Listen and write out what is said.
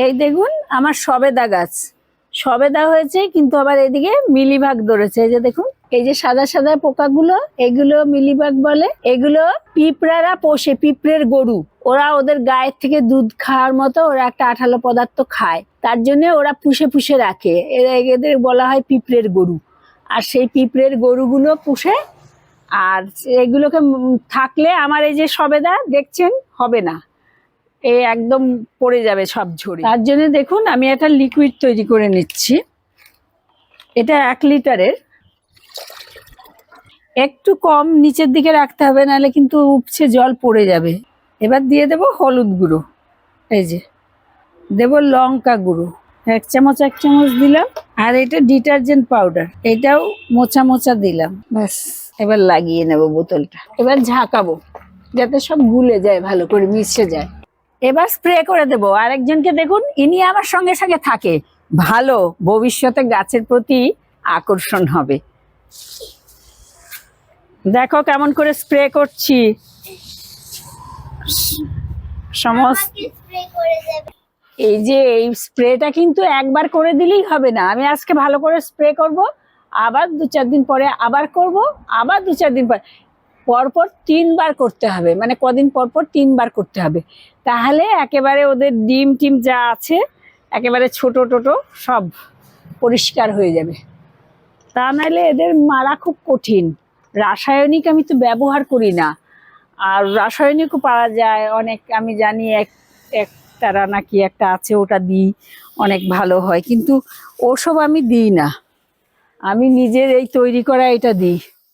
এই দেখুন আমার সবেদা গাছ, সবেদা হয়েছে কিন্তু আবার এদিকে মিলিবাগ ধরেছে। এই যে দেখুন, এই যে সাদা সাদা পোকাগুলো, এগুলো মিলিবাগ বলে। এগুলো পিঁপড়ারা পোষে, পিঁপড়ের গরু। ওরা ওদের গায়ের থেকে দুধ খাওয়ার মতো ওরা একটা আঠালো পদার্থ খায়, তার জন্য ওরা পুষে পুষে রাখে। এদের বলা হয় পিঁপড়ের গরু। আর সেই পিঁপড়ের গরুগুলো পুষে, আর এগুলোকে থাকলে আমার এই যে সবেদা দেখছেন হবে না, একদম পড়ে যাবে সব ঝরে। তার জন্য দেখুন আমি একটা লিকুইড তৈরি করে নিচ্ছি। এটা 1 লিটারের, একটু কম নিচের দিকে রাখতে হবে, নাহলে কিন্তু উপচে জল পড়ে যাবে। এবার দিয়ে দেব হলুদ গুঁড়ো, এই যে দেব লঙ্কা গুঁড়ো 1 চামচ 1 চামচ দিলাম। আর এটা ডিটারজেন্ট পাউডার, এটাও মোচা মোচা দিলাম। ব্যাস, এবার লাগিয়ে নেব বোতলটা। এবার ঝাঁকাবো যাতে সব গুলে যায়, ভালো করে মিশে যায়। এবার স্প্রে করে দেব। আরেকজনকে দেখুন, ইনি আমার সঙ্গে সঙ্গে থাকে, ভালো ভবিষ্যতে গাছের প্রতি আকর্ষণ হবে। দেখো কেমন করে স্প্রে করছি। সমস্ত এই যে এই স্প্রেটা কিন্তু একবার করে দিলেই হবে না। আমি আজকে ভালো করে স্প্রে করব, আবার 2-4 দিন পরে আবার করব, আবার 2-4 দিন পর, পরপর 3 বার করতে হবে। মানে কদিন পরপর 3 বার করতে হবে, তাহলে একেবারে ওদের ডিম টিম যা আছে একেবারে ছোট টোটো সব পরিষ্কার হয়ে যাবে। তা নাহলে এদের মারা খুব কঠিন। রাসায়নিক আমি তো ব্যবহার করি না, আর রাসায়নিকও পাওয়া যায় অনেক, আমি জানি একতারা নাকি একটা আছে, ওটা দিই, অনেক ভালো হয়, কিন্তু ওসব আমি দিই না। আমি নিজের এই তৈরি করা এটা দিই।